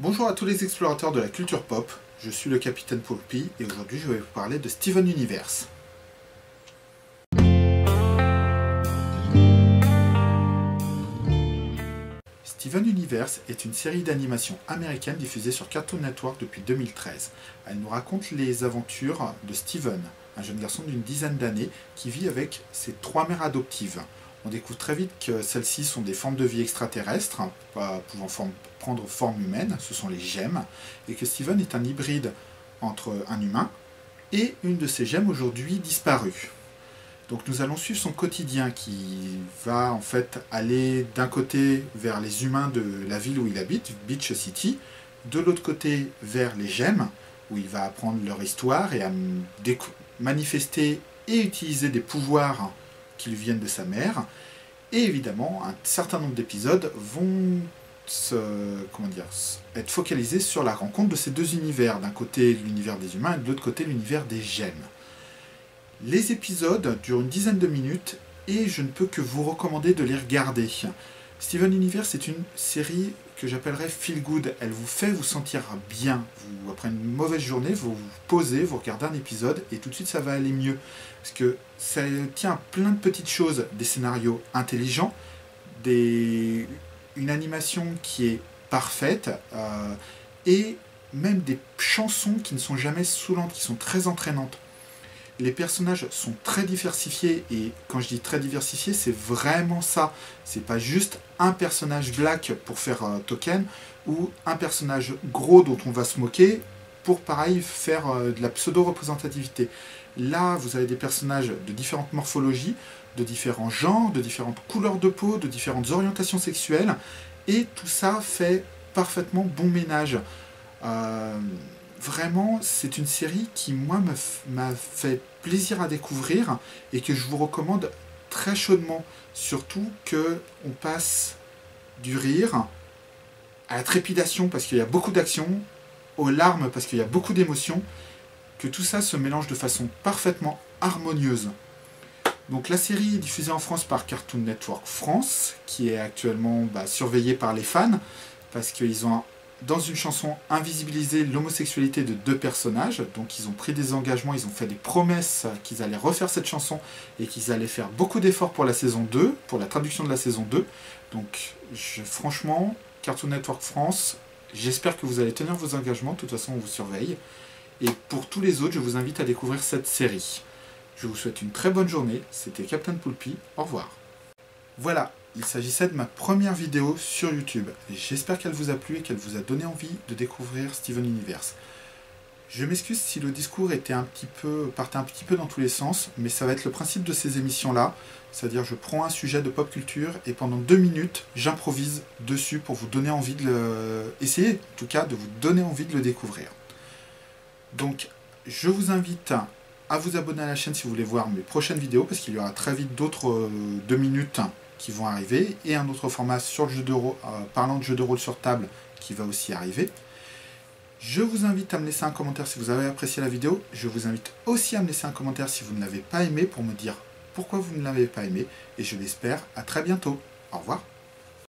Bonjour à tous les explorateurs de la culture pop, je suis le capitaine Poulpi et aujourd'hui je vais vous parler de Steven Universe. Steven Universe est une série d'animation américaine diffusée sur Cartoon Network depuis 2013. Elle nous raconte les aventures de Steven, un jeune garçon d'une dizaine d'années qui vit avec ses trois mères adoptives. On découvre très vite que celles-ci sont des formes de vie extraterrestres, pouvant prendre forme humaine, ce sont les gemmes, et que Steven est un hybride entre un humain et une de ces gemmes aujourd'hui disparue. Donc nous allons suivre son quotidien qui va en fait aller d'un côté vers les humains de la ville où il habite, Beach City, de l'autre côté vers les gemmes, où il va apprendre leur histoire et à manifester et utiliser des pouvoirs qui lui viennent de sa mère. Et évidemment, un certain nombre d'épisodes vont être focalisés sur la rencontre de ces deux univers. D'un côté l'univers des humains et de l'autre côté l'univers des gemmes. Les épisodes durent une dizaine de minutes et je ne peux que vous recommander de les regarder. Steven Universe est une série que j'appellerais feel good. Elle vous fait vous sentir bien. Après une mauvaise journée, vous vous posez, vous regardez un épisode et tout de suite ça va aller mieux. Parce que ça tient à plein de petites choses, des scénarios intelligents, une animation qui est parfaite et même des chansons qui ne sont jamais saoulantes, qui sont très entraînantes. Les personnages sont très diversifiés, et quand je dis très diversifiés, c'est vraiment ça. C'est pas juste un personnage black pour faire token, ou un personnage gros dont on va se moquer, pour pareil faire de la pseudo-représentativité. Là, vous avez des personnages de différentes morphologies, de différents genres, de différentes couleurs de peau, de différentes orientations sexuelles, et tout ça fait parfaitement bon ménage. Vraiment, c'est une série qui, moi, m'a fait plaisir à découvrir et que je vous recommande très chaudement. Surtout qu'on passe du rire à la trépidation parce qu'il y a beaucoup d'action, aux larmes parce qu'il y a beaucoup d'émotions, que tout ça se mélange de façon parfaitement harmonieuse. Donc la série est diffusée en France par Cartoon Network France, qui est actuellement surveillée par les fans, parce qu'ils ont dans une chanson invisibilisé l'homosexualité de deux personnages, donc ils ont pris des engagements, ils ont fait des promesses qu'ils allaient refaire cette chanson et qu'ils allaient faire beaucoup d'efforts pour la saison 2, pour la traduction de la saison 2. Donc franchement, Cartoon Network France, j'espère que vous allez tenir vos engagements, de toute façon on vous surveille. Et pour tous les autres, je vous invite à découvrir cette série. Je vous souhaite une très bonne journée, c'était Captain Poulpi, au revoir. Voilà. Il s'agissait de ma première vidéo sur YouTube. J'espère qu'elle vous a plu et qu'elle vous a donné envie de découvrir Steven Universe. Je m'excuse si le discours partait un petit peu dans tous les sens, mais ça va être le principe de ces émissions-là. C'est-à-dire je prends un sujet de pop culture et pendant 2 minutes, j'improvise dessus pour vous donner envie de essayer en tout cas de vous donner envie de le découvrir. Donc je vous invite à vous abonner à la chaîne si vous voulez voir mes prochaines vidéos, parce qu'il y aura très vite d'autres 2 minutes qui vont arriver, et un autre format sur le jeu de rôle, parlant de jeu de rôle sur table qui va aussi arriver. Je vous invite à me laisser un commentaire si vous avez apprécié la vidéo. Je vous invite aussi à me laisser un commentaire si vous ne l'avez pas aimé pour me dire pourquoi vous ne l'avez pas aimé, et je l'espère à très bientôt. Au revoir.